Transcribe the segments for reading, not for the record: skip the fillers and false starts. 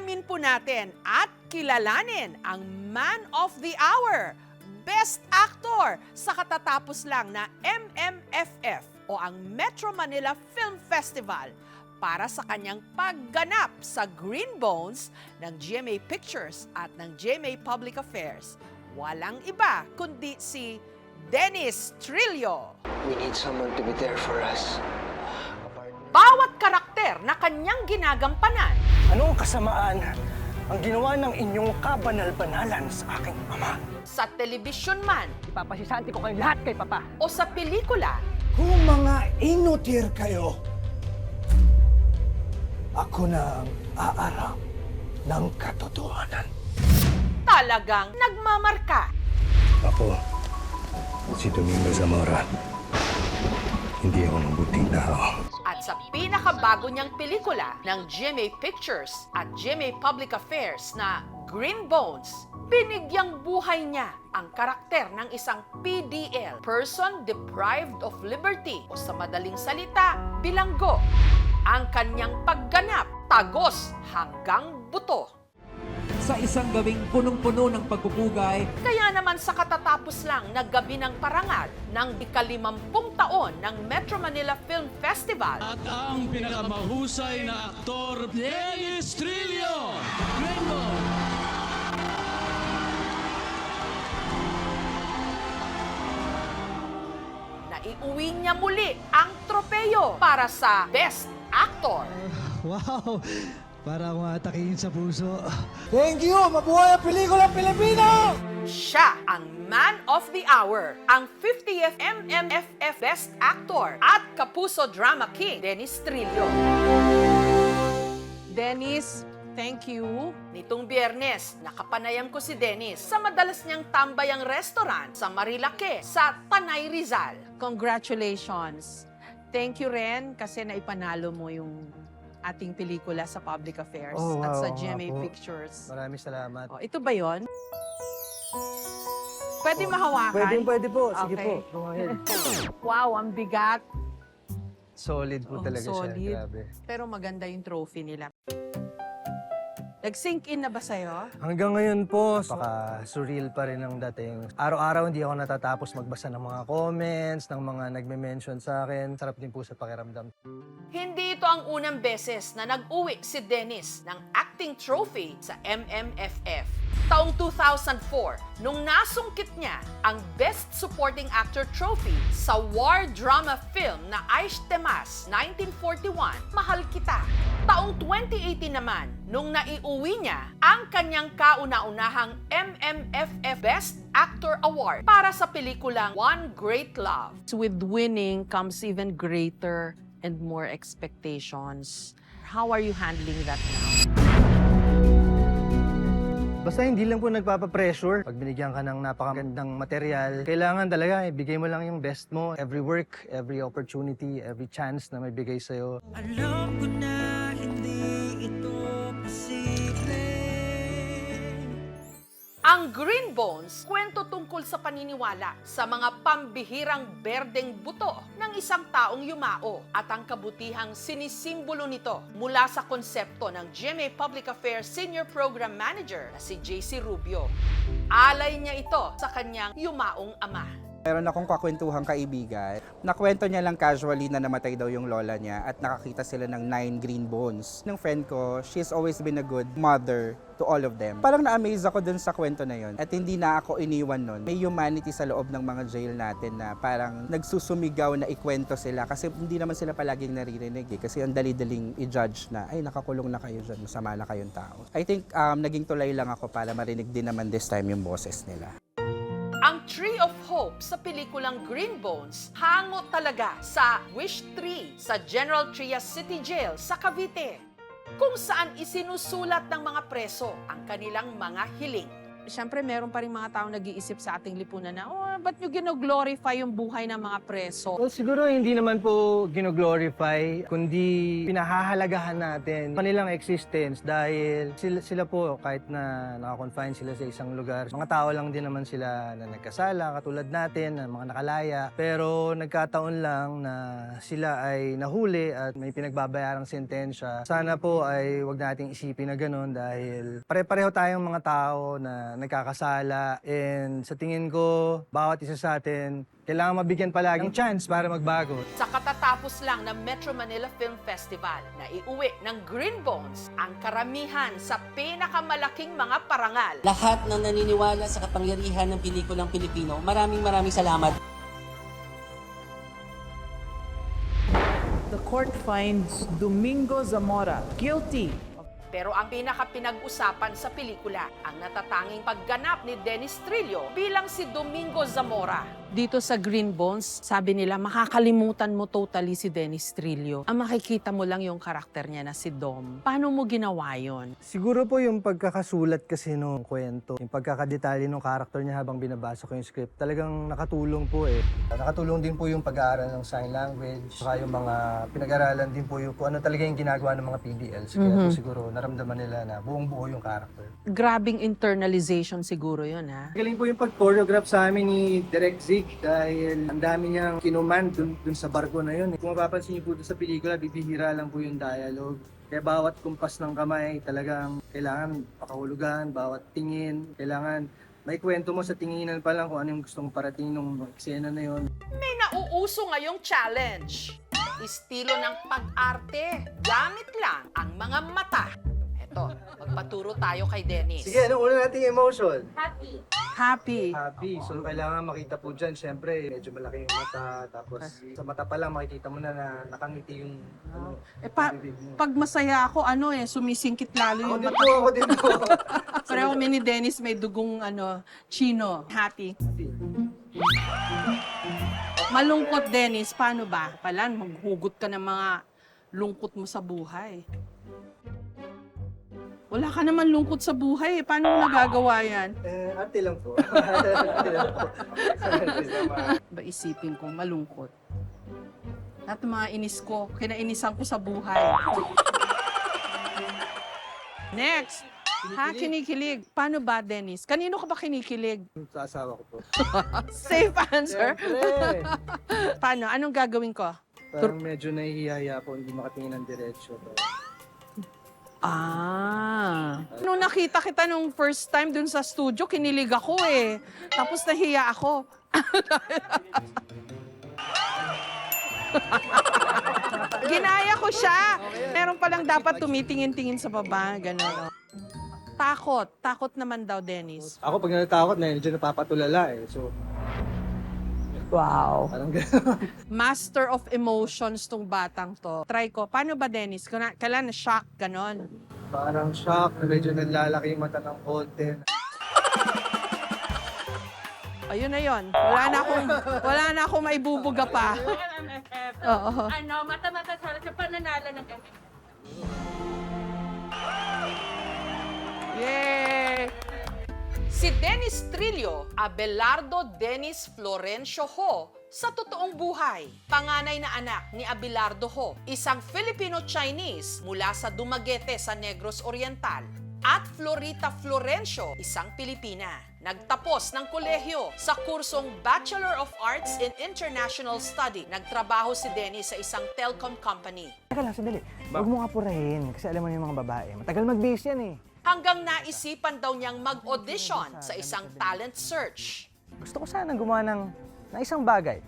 Alamin po natin at kilalanin ang Man of the Hour, Best Actor sa katatapos lang na MMFF o ang Metro Manila Film Festival para sa kanyang pagganap sa Green Bones ng GMA Pictures at ng GMA Public Affairs. Walang iba kundi si Dennis Trillo. We need someone to be there for us. Bawat karakter na kanyang ginagampanan, Anong kasamaan ang ginawa ng inyong kabanal-banalan sa aking ama? sa telebisyon man Ipapasisanti ko kayong lahat kay Papa. o sa pelikula, Kung mga inutir kayo, ako na ang aarap ng katotohanan. talagang nagmamarka. Ako, si Domingo Zamora. Hindi ako mabuting tao. At sa pinakabago niyang pelikula ng GMA Pictures at GMA Public Affairs na Green Bones, binigyang buhay niya ang karakter ng isang PDL, Person Deprived of Liberty, o sa madaling salita, bilanggo. Ang kanyang pagganap, tagos hanggang buto. Sa isang gawing punong-puno ng pagpupugay, Kaya naman sa katatapos lang na gabi ng parangal ng ika-50 taon ng Metro Manila Film Festival, At ang pinakamahusay na aktor, Dennis Trillo! Rainbow! naiuwi niya muli ang tropeyo para sa Best Actor. Wow! Para akong atakihin sa puso. Thank you! Mabuhay ang pelikulang Pilipino! Siya ang Man of the Hour, ang 50th MMFF Best Actor at Kapuso Drama King, Dennis Trillo. Dennis, thank you. Nitong Biyernes, nakapanayam ko si Dennis sa madalas niyang tambayang restaurant sa Marilake, sa Tanay Rizal. Congratulations. Thank you rin kasi naipanalo mo yung ating pelikula sa Public Affairs Oh, at wow, sa nga GMA po. Pictures. Maraming salamat. Oh, ito ba yon? Pwede mahawakan? Pwede po. Sige Okay. po. Go ahead. Wow, ang bigat. Solid po Oh, talaga solid. siya. Grabe. Pero maganda yung trophy nila. Nag-sink in na ba sa'yo? Hanggang ngayon po, surreal pa rin ang dating. Araw-araw hindi ako natatapos magbasa ng mga comments, ng mga nagme-mention sa akin. Sarap din po sa pakiramdam. Hindi ito ang unang beses na nag-uwi si Dennis ng acting trophy sa MMFF. Taong 2004, nung nasungkit niya ang Best Supporting Actor Trophy sa war drama film na Aish Temas, 1941, Mahal Kita. Taong 2018 naman, nung naiuwi niya ang kanyang kauna-unahang MMFF Best Actor Award para sa pelikulang One Great Love. With winning comes even greater and more expectations. How are you handling that now? Basta hindi lang po nagpapapressure. Pag binigyan ka ng napakagandang material, kailangan talaga ibigay mo lang yung best mo. Every work, every opportunity, every chance na may bigay sa'yo. Alam ko na hindi ito posible. Ang Green Bones, kwento tungkol sa paniniwala sa mga pambihirang berdeng buto ng isang taong yumao at ang kabutihang sinisimbolo nito mula sa konsepto ng GMA Public Affairs Senior Program Manager na si JC Rubio. Alay niya ito sa kanyang yumaong ama. Meron akong kakwentuhang kaibigan. Nakwento niya lang casually na namatay daw yung lola niya at nakakita sila ng 9 green bones. Ng friend ko, she's always been a good mother to all of them. Parang na-amaze ako dun sa kwento na yun. At hindi na ako iniwan nun. May humanity sa loob ng mga jail natin na parang nagsusumigaw na ikwento sila kasi hindi naman sila palaging naririnig eh. Kasi ang dali-daling i-judge na, ay nakakulong na kayo dyan, masama na kayong tao. I think naging tulay lang ako para marinig din naman this time yung boses nila. Ang Tree of Hope sa pelikulang Green Bones hango talaga sa Wish Tree sa General Trias City Jail sa Cavite, kung saan isinusulat ng mga preso ang kanilang mga hiling. Siyempre, meron pa rin mga taong nag-iisip sa ating lipunan na, oh, Ba't nyo gino-glorify yung buhay ng mga preso? Well, siguro hindi naman po gino-glorify, kundi pinahahalagahan natin kanilang existence dahil sila po, kahit na nakakonfine sila sa isang lugar, mga tao lang din naman sila na nagkasala, katulad natin, na mga nakalaya. Pero nagkataon lang na sila ay nahuli at may pinagbabayarang sentensya. Sana po ay wag nating isipin na ganun dahil pare-pareho tayong mga tao na nagkakasala, and sa tingin ko, bawat isa sa atin, kailangan mabigyan palagi ng chance para magbago. Sa katatapos lang ng Metro Manila Film Festival, na iuwi ng Green Bones ang karamihan sa pinakamalaking mga parangal. Lahat ng naniniwala sa kapangyarihan ng pelikulang Pilipino, maraming salamat. The court finds Domingo Zamora guilty. Pero ang pinaka-pinag-usapan sa pelikula, ang natatanging pagganap ni Dennis Trillo bilang si Domingo Zamora. Dito sa Green Bones, sabi nila, makakalimutan mo totally si Dennis Trillo. Ang makikita mo lang yung karakter niya na si Dom. Paano mo ginawa yun? Siguro po yung pagkakasulat kasi nung kwento, yung pagkakadetalye ng karakter niya habang binabasa ko yung script, talagang nakatulong po eh. Nakatulong din po yung pag-aaral ng sign language, saka yung mga pinag-aralan din po yung kung ano talaga yung ginagawa ng mga PDLs. Kaya po siguro naramdaman nila na buong-buo yung karakter. Grabing internalization siguro yun, ha? Galing po yung pag-choreograph sa amin ni Direk Zeke dahil ang dami niyang kinuman dun sa barko na yun. Kung mapapansin niyo po dun sa pelikula, bibihira lang po yung dialogue. Kaya bawat kumpas ng kamay, talagang kailangan pakahulugan, bawat tingin, kailangan may kwento mo sa tinginan pa lang kung ano yung gustong parating ng eksena na yun. May nauuso ngayong challenge. Estilo ng pag-arte. Gamit lang ang mga mata. Eto, magpaturo tayo kay Dennis. Sige, ano una nating emotion? Happy. Happy. So, kailangan makita po dyan, syempre, medyo malaki yung mata. Tapos, sa mata pa lang, makikita mo na nakangiti yung bibig mo. Pag masaya ako, sumisingkit lalo yung mata. Ako din po. Pareho kami ni Dennis may dugong chino. Happy. Malungkot, Dennis. Paano ba? Palan, maghugot ka ng mga lungkot mo sa buhay. Wala ka naman lungkot sa buhay. Paano mo nagagawa yan? Arte lang po. Arte lang po. Ba isipin ko, malungkot. At mga inis ko, kinainisan ko sa buhay. Next! Kinikilig. Paano ba, Dennis? Kanino ka ba kinikilig? Sa asawa ko po. Safe answer. Siyempre. Paano? Anong gagawin ko? Parang medyo nahihiya po, hindi makatingin ng diretsyo. Nung nakita kita nung first time dun sa studio, kinilig ako eh. Tapos nahiya ako. Ginaya ko siya. Meron palang dapat tumitingin-tingin sa baba, gano'n. Takot naman daw, Dennis. Ako pag natatakot na, medyo napapatulala eh. So, Wow. parang gano'n. Master of emotions tong batang to. Try ko. Paano ba, Dennis? Kailan na-shock, gano'n? Parang shock, na medyo naglalaki yung mata ng konti. Ayun na yun. Wala na akong maibubuga pa. Oo. Mata-mata sa pananala ng kanya. Yay! Si Dennis Trillo, Abelardo Dennis Florencio Ho, sa totoong buhay. Panganay na anak ni Abelardo Ho, isang Filipino-Chinese mula sa Dumaguete sa Negros Oriental. At Florita Florencio, isang Pilipina. Nagtapos ng kolehiyo sa kursong Bachelor of Arts in International Study. Nagtrabaho si Dennis sa isang telecom company. Teka lang, sandali. Huwag mo nga purahin kasi alam mo yung mga babae. Matagal mag-base yan eh. Hanggang naisipan daw niyang mag-audition sa isang talent search. Gusto ko sana gumawa ng isang bagay.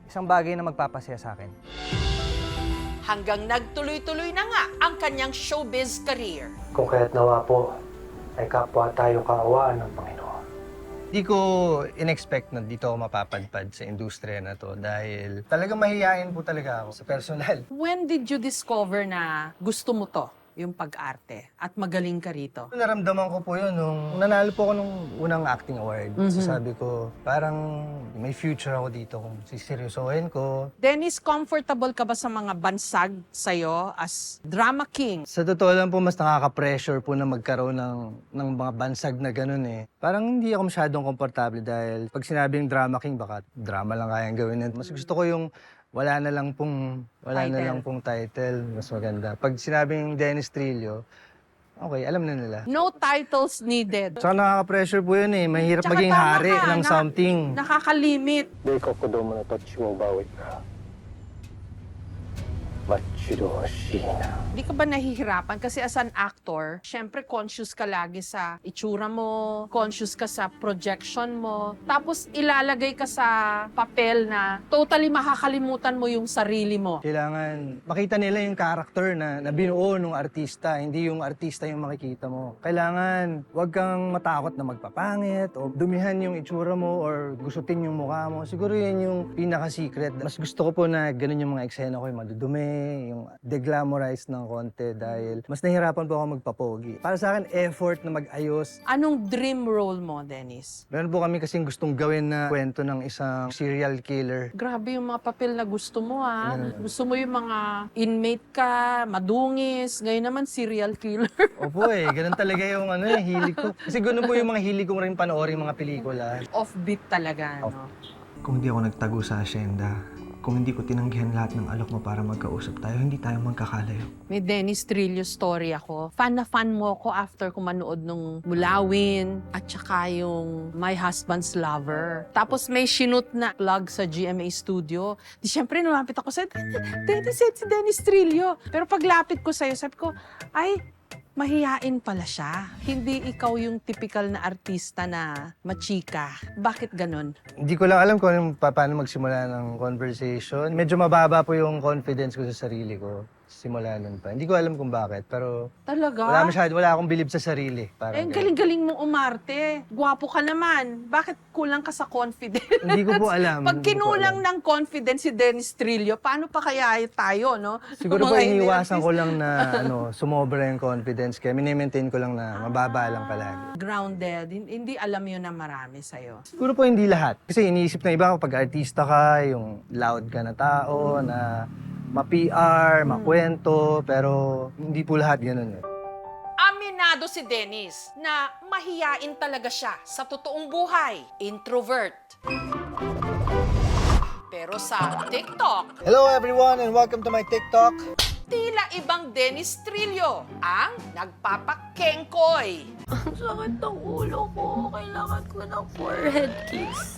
Isang bagay na magpapasaya sa akin. Hanggang nagtuloy-tuloy na nga ang kanyang showbiz career. Kung kaya't nawa po, ay kapwa tayo kaawaan ng Panginoon. Hindi ko in-expect na dito ako mapapadpad sa industriya na to dahil talagang mahihain po talaga ako sa personal. When did you discover na gusto mo to? yung pag-arte at magaling ka rito? Naramdaman ko po yun nung nanalo po ako nung unang acting award. So sabi ko, parang may future ako dito kung siseryosohin ko. Dennis, comfortable ka ba sa mga bansag sa'yo as drama king? Sa totoo lang po, mas nakaka-pressure po na magkaroon ng mga bansag na ganun eh. Parang hindi ako masyadong komportable dahil pag sinabing drama king, baka drama lang kayang gawin. Mas gusto ko yung wala na lang pong title. Mas maganda. Pag sinabing Dennis Trillo, okay, alam na nila. No titles needed. Tsaka nakaka-pressure po yun eh. Mahirap Tsaka maging tama hari ka, ng something. Nakakalimit. Ikaw ko daw mo na touch mo bawit ka. Machiro Shina. Hindi ka ba nahihirapan? Kasi as an actor, syempre conscious ka lagi sa itsura mo, conscious ka sa projection mo, tapos ilalagay ka sa papel na totally makakalimutan mo yung sarili mo. Kailangan makita nila yung character na binuo ng artista, hindi yung artista yung makikita mo. Kailangan wag kang matakot na magpapangit o dumihan yung itsura mo or gustutin yung mukha mo. Siguro yun yung pinaka-secret. Mas gusto ko po na ganun yung mga eksena ko, yung madudumi, yung deglamorize ng konti dahil mas nahihirapan po ako magpapogi. Para sa akin, effort na mag-ayos. Anong dream role mo, Dennis? Meron po kami kasing gustong gawin na kwento ng isang serial killer. Grabe yung mga papel na gusto mo, ha? Gusto mo yung mga inmate ka, madungis, ngayon naman serial killer. Opo ganun talaga yung hilig ko. Kasi ganun po yung mga hilig ko rin panoorin mga pelikula. Offbeat talaga, no? Kung hindi ako nagtago sa asyenda, kung hindi ko tinanggihan lahat ng alok mo para magkausap tayo, hindi tayo magkakalayo. May Dennis Trillo story ako. Fan na fan mo ako after ko manood nung Mulawin at saka yung My Husband's Lover. Tapos may shoot na plug sa GMA Studio. Di syempre lumapit ako sa Dennis, si Dennis Trillo. Pero paglapit ko sa'yo, sabi ko, ay, mahihain pala siya. Hindi ikaw yung typical na artista na machika. Bakit ganun? Hindi ko lang alam kung paano magsimula ng conversation. Medyo mababa po yung confidence ko sa sarili ko. Simula nun pa. Hindi ko alam kung bakit, pero Talaga? wala akong bilib sa sarili. Parang Eh, galing-galing mo umarte. Gwapo ka naman. Bakit kulang ka sa confidence? Hindi ko po alam. Pag Hindi ko po kinulang alam. ng confidence si Dennis Trillo, paano pa kaya tayo, no? Siguro po Mga hindi iniiwasan ko artist. lang na sumobra yung confidence. Kaya mini-maintain ko lang na mababa lang palagi. Grounded. Hindi alam yun na marami sa'yo. Siguro po hindi lahat. Kasi iniisip na iba kapag artista ka, yung loud ka na tao, na ma-PR, makwento, pero hindi po lahat ganun eh. Aminado si Dennis na mahiyain talaga siya sa totoong buhay. Introvert. Pero sa TikTok, Hello everyone and welcome to my TikTok. tila ibang Dennis Trillo ang nagpapakengkoy. Ang sakit ng ulo ko. Kailangan ko ng forehead kiss.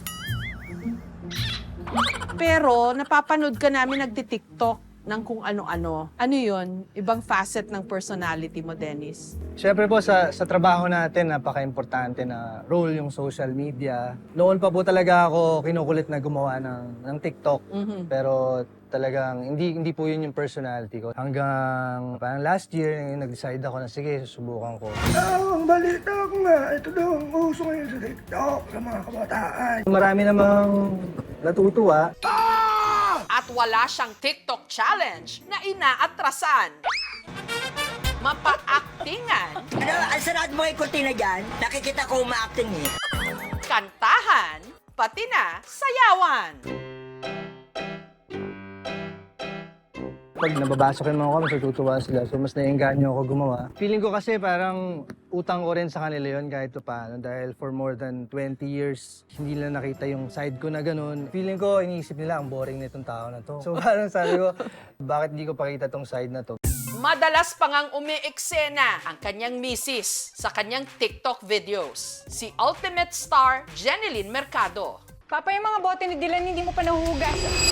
Pero napapanood ka namin nagti-TikTok ng kung ano-ano. Ano yun? Ibang facet ng personality mo, Dennis? Siyempre po sa trabaho natin, napaka-importante na role yung social media. Noon pa po talaga ako kinukulit na gumawa ng TikTok. Pero talagang hindi po yun yung personality ko. Hanggang parang last year, nag-decide ako na sige, susubukan ko. Ang balita ko nga, ito daw ang uso ngayon sa TikTok sa mga kabataan. Marami namang natutuwa. At wala siyang TikTok challenge na inaatrasan. Mapa-actingan, Ang sarado mo kay Cortina dyan, nakikita ko uma-acting eh. kantahan, pati na sayawan. Pag nababasa ko yung mga comments, natutuwa sila. So, mas naiengganyo ako gumawa. Feeling ko kasi parang utang ko rin sa kanila yon kahit paano. Dahil for more than 20 years, hindi nila nakita yung side ko na ganun. Feeling ko, iniisip nila, ang boring na itong tao na to. So, parang sabi ko, bakit hindi ko pakita tong side na to? Madalas pa ngang umi-eksena ang kanyang misis sa kanyang TikTok videos. Si Ultimate Star Jeneline Mercado. Papa, yung mga bote ni Dylan hindi mo pa nahuhugas.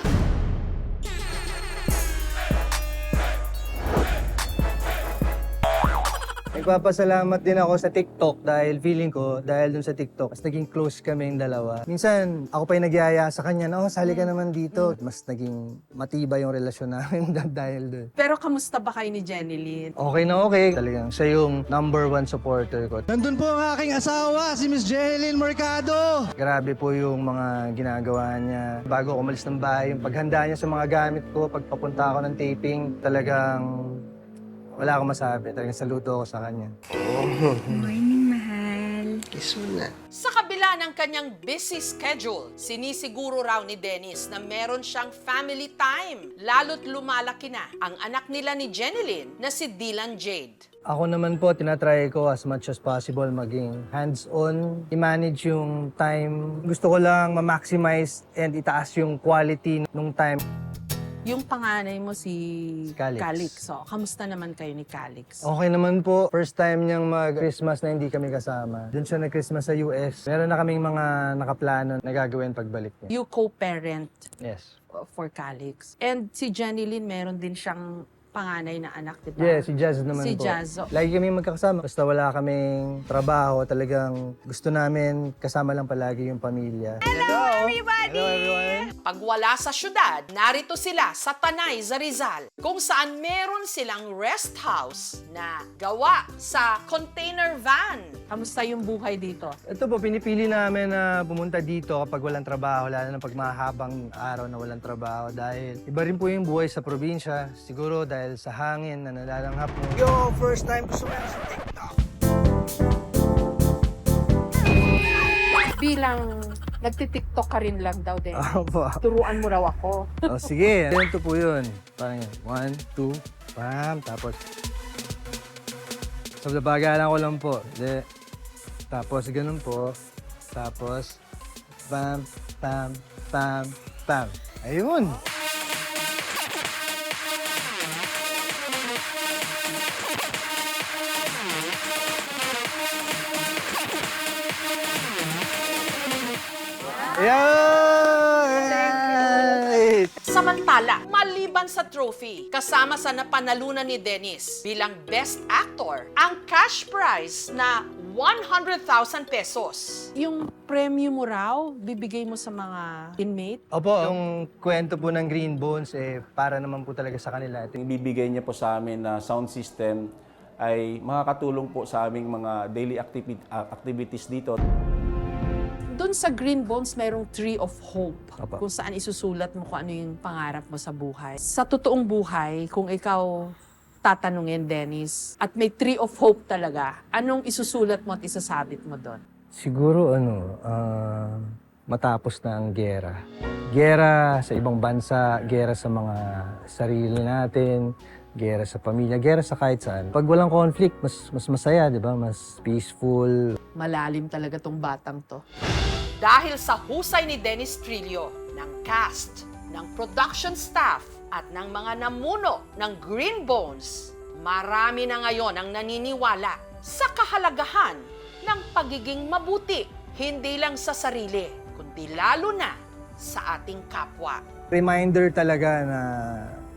Nagpapasalamat din ako sa TikTok dahil feeling ko, dahil dun sa TikTok, mas naging close kaming dalawa. Minsan, ako pa yung nagyaya sa kanya na, sali ka naman dito. Mas naging matibay yung relasyon namin dahil dun. Pero kamusta ba kayo ni Jeneline? Okay na okay. Talagang siya yung #1 supporter ko. Nandun po ang aking asawa, si Miss Jeneline Mercado. Grabe po yung mga ginagawa niya. Bago ako umalis ng bahay, yung paghanda niya sa mga gamit ko, pagpapunta ako ng taping, talagang wala akong masabi. Talagang saludo ako sa kanya. Morning, mahal. Kiss mo na. Sa kabila ng kanyang busy schedule, sinisiguro raw ni Dennis na meron siyang family time. Lalo't lumalaki na ang anak nila ni Jenilyn na si Dylan Jade. Ako naman po, tinatry ko as much as possible maging hands-on, i-manage yung time. Gusto ko lang ma-maximize and itaas yung quality ng time. Yung panganay mo si Calix. So, kamusta naman kayo ni Calix? Okay naman po. First time niyang mag-Christmas na hindi kami kasama. Doon siya nag-Christmas sa US. Meron na kaming mga nakaplano na gagawin pagbalik niya. You co-parent Yes. for Calix. And si Jenilyn, meron din siyang panganay na anak, di ba? Yeah, si Jazz naman Si po. Jazz. Lagi kami magkakasama. Basta wala kaming trabaho, talagang gusto namin kasama lang palagi yung pamilya. Hello, everybody! Hello, everyone! Pag wala sa syudad, narito sila sa Tanay, sa Rizal, kung saan meron silang rest house na gawa sa container van. Kamusta yung buhay dito? Ito po, pinipili namin na pumunta dito kapag walang trabaho, lalo na pag mahabang araw na walang trabaho dahil iba rin po yung buhay sa probinsya. Siguro dahil sa hangin na nalalanghap mo. Yo, first time ko sumera sa TikTok. Bilang nagtitiktok ka rin lang daw din. Opo. Turuan mo raw ako. Oh, sige, ganito po yun. Parang yun. 1, 2, bam, tapos. So, nabagalan ko lang po. Tapos, ganun po. Tapos, bam, bam, bam, bam. Ayun! Yay! Samantala, maliban sa trophy, kasama sa napanalunan ni Dennis bilang Best Actor, ang cash prize na 100,000 pesos. Yung premyo mo raw, bibigay mo sa mga inmate? Opo, yung kwento po ng Green Bones, para naman po talaga sa kanila. Yung ibibigay niya po sa amin na sound system ay makakatulong po sa aming mga daily activities dito. Doon sa Green Bones, mayroong Tree of Hope. Opo. Kung saan isusulat mo kung ano yung pangarap mo sa buhay. Sa totoong buhay, kung ikaw tatanungin, Dennis, at may Tree of Hope talaga, anong isusulat mo at isasabit mo doon? Siguro matapos na ang giyera. Giyera sa ibang bansa, giyera sa mga sarili natin, giyera sa pamilya, giyera sa kahit saan. Pag walang conflict, mas masaya, di ba? Mas peaceful. Malalim talaga tong batang to. Dahil sa husay ni Dennis Trillo, ng cast, ng production staff, at ng mga namuno ng Green Bones, marami na ngayon ang naniniwala sa kahalagahan ng pagiging mabuti, hindi lang sa sarili, kundi lalo na sa ating kapwa. Reminder talaga na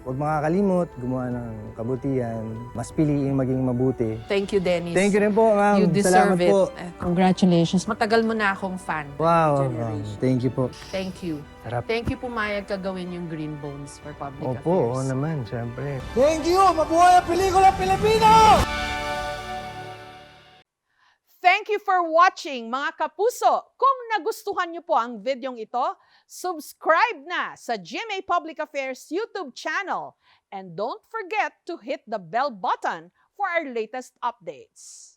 huwag makakalimot, gumawa ng kabutihan, mas piliing maging mabuti. Thank you, Dennis. Thank you rin po, ma'am. You deserve Salamat it. po. Congratulations. Matagal mo na akong fan. Wow, Generation. thank you po. Thank you. Sarap. Thank you pumayag ka gawin yung Green Bones for Public Opo, oo Affairs. naman, syempre. Thank you! Mabuhay ang pelikula Pilipino! Thank you for watching, mga kapuso! Kung nagustuhan niyo po ang videong ito, subscribe na sa GMA Public Affairs YouTube channel. And don't forget to hit the bell button for our latest updates.